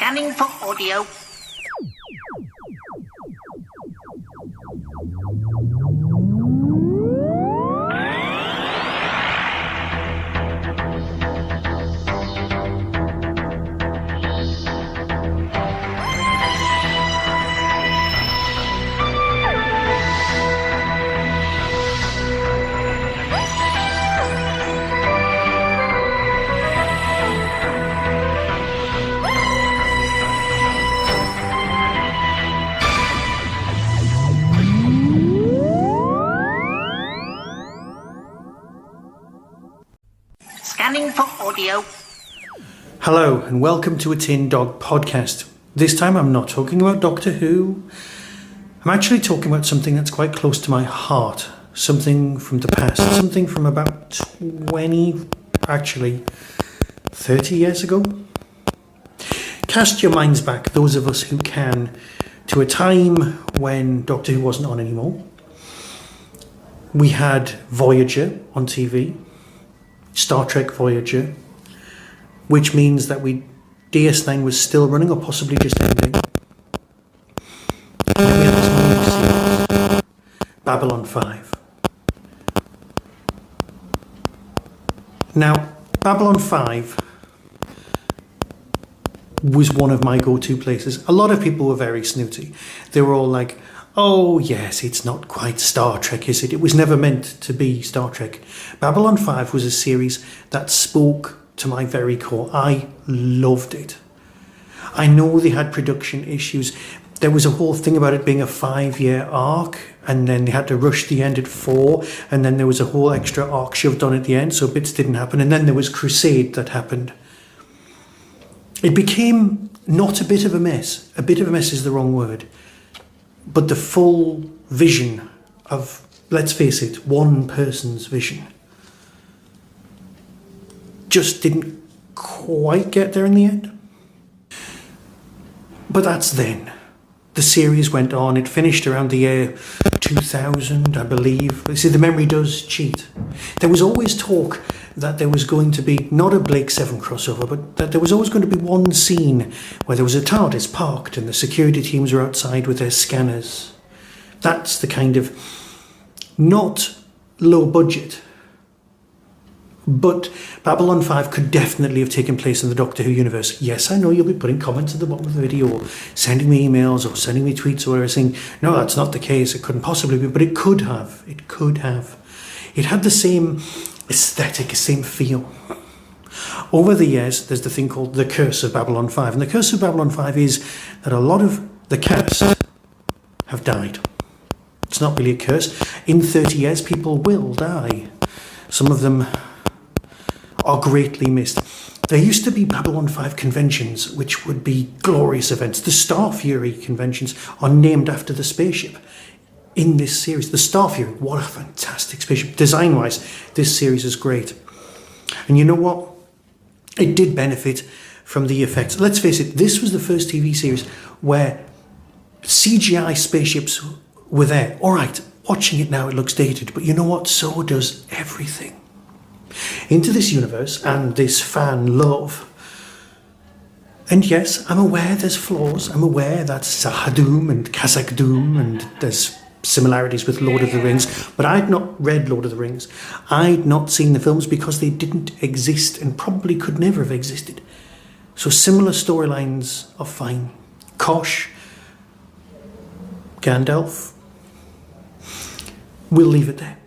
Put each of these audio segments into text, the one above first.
Scanning for audio. Scanning for audio. Hello and welcome to a Tin Dog podcast. This time I'm not talking about Doctor Who. I'm actually talking about something that's quite close to my heart. Something from the past. Something from about 30 years ago. Cast your minds back, those of us who can, to a time when Doctor Who wasn't on anymore. We had Voyager on TV. Star Trek Voyager, which means that DS9 was still running or possibly just ending. And then we had this new series, Babylon5. Now, Babylon5 was one of my go-to places. A lot of people were very snooty. They were all like, oh yes, it's not quite Star Trek, is it? It was never meant to be Star Trek. Babylon5 was a series that spoke to my very core. I loved it. I know they had production issues. There was a whole thing about it being a 5-year arc, and then they had to rush the end at 4, and then there was a whole extra arc shoved on at the end, so bits didn't happen, and then there was Crusade that happened. It became not a bit of a mess. A bit of a mess is the wrong word. But the full vision of, let's face it, one person's vision just didn't quite get there in the end. But that's then. The series went on. It finished around the year 2000, I believe. See, the memory does cheat. There was always talk that there was going to be not a Blake 7 crossover, but that there was always going to be one scene where there was a TARDIS parked and the security teams were outside with their scanners. That's the kind of not low budget, but Babylon5 could definitely have taken place in the Doctor Who universe. Yes, I know you'll be putting comments at the bottom of the video, or sending me emails, or sending me tweets, or whatever, saying, no, that's not the case, it couldn't possibly be, but it could have. It could have. It had the same aesthetic, the same feel. Over the years, there's the thing called the Curse of Babylon5, and the Curse of Babylon5 is that a lot of the cast have died. It's not really a curse. In 30 years, people will die. Some of them are greatly missed. There used to be Babylon5 conventions, which would be glorious events. The Star Fury conventions are named after the spaceship in this series. The Star Fury, what a fantastic spaceship. Design-wise, this series is great. And you know what? It did benefit from the effects. Let's face it, this was the first TV series where CGI spaceships were there. All right, watching it now, it looks dated, but you know what? So does everything. Into this universe and this fan love. And yes, I'm aware there's flaws. I'm aware that Sahadum and Khazad-dûm and there's similarities with Lord of the Rings, but I'd not read Lord of the Rings. I'd not seen the films because they didn't exist and probably could never have existed. So similar storylines are fine. Kosh, Gandalf, we'll leave it there.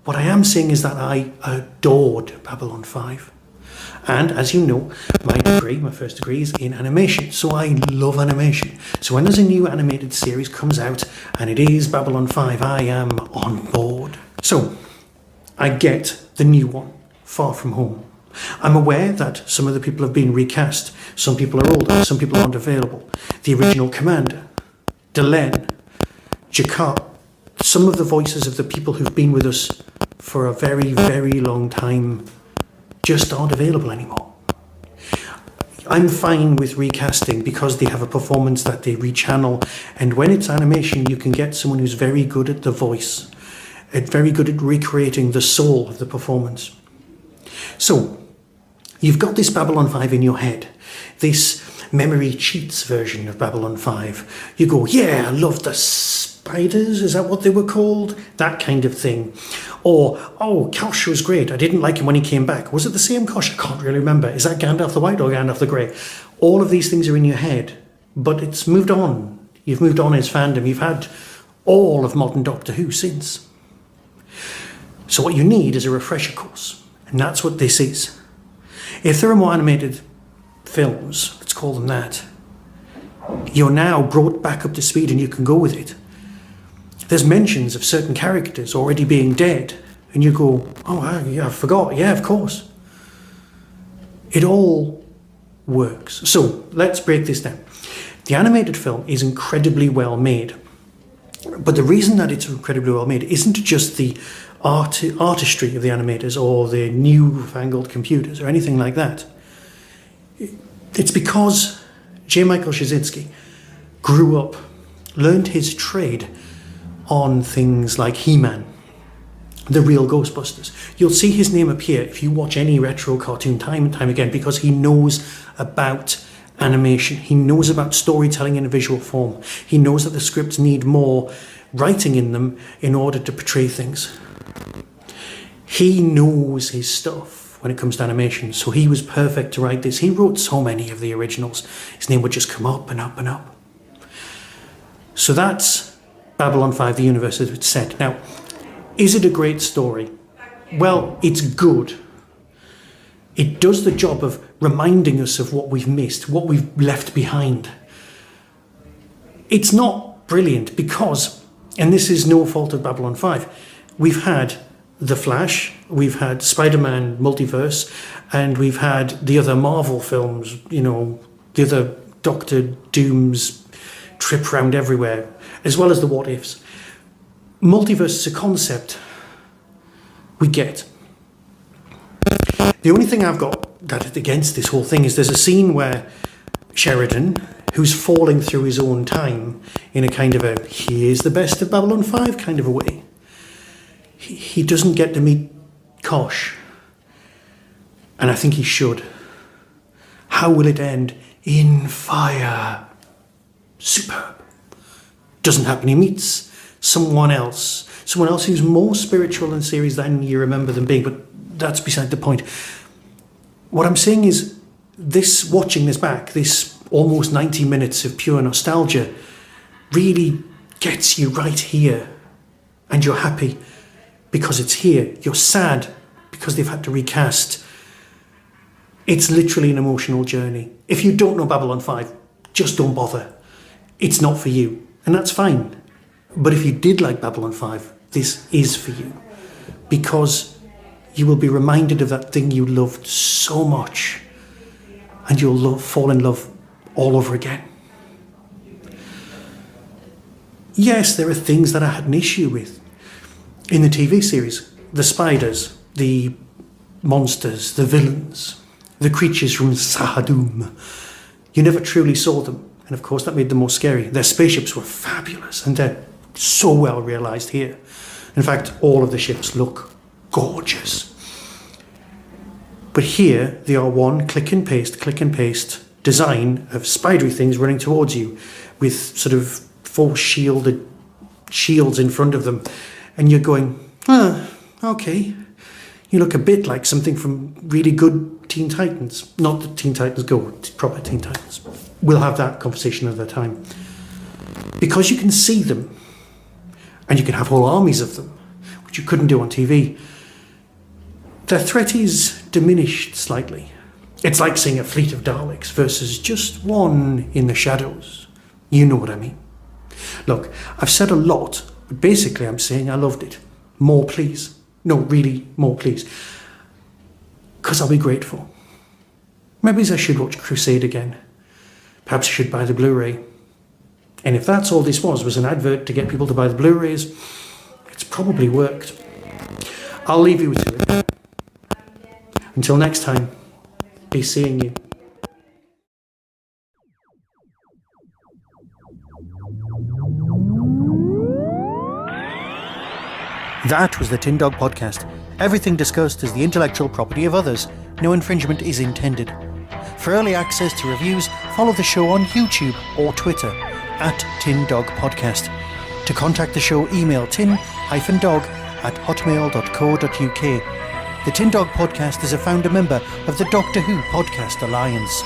What I am saying is that I adored Babylon5. And as you know, my first degree is in animation. So I love animation. So when there's a new animated series comes out and it is Babylon5, I am on board. So I get the new one, Far From Home. I'm aware that some of the people have been recast. Some people are older, some people aren't available. The original Commander, Delenn, Jakar, some of the voices of the people who've been with us for a very, very long time just aren't available anymore. I'm fine with recasting because they have a performance that they rechannel, and when it's animation you can get someone who's very good at the voice and very good at recreating the soul of the performance. So you've got this Babylon 5 in your head, this memory cheats version of Babylon 5. You go, yeah, I love the spiders, is that what they were called? That kind of thing. Or, oh, Kosh was great, I didn't like him when he came back. Was it the same Kosh? I can't really remember. Is that Gandalf the White or Gandalf the Grey? All of these things are in your head, but it's moved on. You've moved on as fandom. You've had all of modern Doctor Who since. So what you need is a refresher course, and that's what this is. If there are more animated films, let's call them that, you're now brought back up to speed and you can go with it. There's mentions of certain characters already being dead, and you go, oh, yeah, I forgot. Yeah, of course. It all works. So let's break this down. The animated film is incredibly well made. But the reason that it's incredibly well made isn't just the artistry of the animators or the newfangled computers or anything like that. It's because J. Michael Straczynski grew up, learned his trade on things like He-Man, the real Ghostbusters. You'll see his name appear if you watch any retro cartoon time and time again, because he knows about animation. He knows about storytelling in a visual form. He knows that the scripts need more writing in them in order to portray things. He knows his stuff when it comes to animation, so he was perfect to write this. He wrote so many of the originals. His name would just come up and up and up. So that's Babylon 5, the universe as it's set. Now, is it a great story? Well, it's good. It does the job of reminding us of what we've missed, what we've left behind. It's not brilliant because, and this is no fault of Babylon 5, we've had The Flash, we've had Spider-Man Multiverse, and we've had the other Marvel films, you know, the other Doctor Doom's trip round everywhere, as well as the What Ifs. Multiverse is a concept we get. The only thing I've got that against this whole thing is there's a scene where Sheridan, who's falling through his own time in a kind of a here's the best of Babylon 5 kind of a way, he doesn't get to meet Kosh, and I think he should. How will it end? In fire. Superb. Doesn't happen. He meets someone else who's more spiritual in the series than you remember them being, but that's beside the point. What I'm saying is, this, watching this back, this almost 90 minutes of pure nostalgia really gets you right here, and you're happy because it's here. You're sad because they've had to recast. It's literally an emotional journey. If you don't know Babylon 5, just don't bother. It's not for you, and that's fine. But if you did like Babylon 5, this is for you, because you will be reminded of that thing you loved so much, and you'll fall in love all over again. Yes, there are things that I had an issue with in the TV series. The spiders, the monsters, the villains, the creatures from Sahadum. You never truly saw them, and of course that made them more scary. Their spaceships were fabulous, and they're so well realised here. In fact, all of the ships look gorgeous. But here they are one click and paste design of spidery things running towards you with sort of false shields in front of them, and you're going, okay. You look a bit like something from really good Teen Titans. Not that Teen Titans Go, proper Teen Titans. We'll have that conversation another time. Because you can see them, and you can have whole armies of them, which you couldn't do on TV. Their threat is diminished slightly. It's like seeing a fleet of Daleks versus just one in the shadows. You know what I mean. Look, I've said a lot, but basically I'm saying I loved it. More please. No, really, more please. Because I'll be grateful. Maybe I should watch Crusade again. Perhaps I should buy the Blu-ray. And if that's all this was an advert to get people to buy the Blu-rays, it's probably worked. I'll leave you with it. Until next time, be seeing you. That was the Tin Dog Podcast. Everything discussed is the intellectual property of others. No infringement is intended. For early access to reviews, follow the show on YouTube or Twitter @TinDogPodcast. To contact the show, email tin-dog@hotmail.co.uk. The Tin Dog Podcast is a founder member of the Doctor Who Podcast Alliance.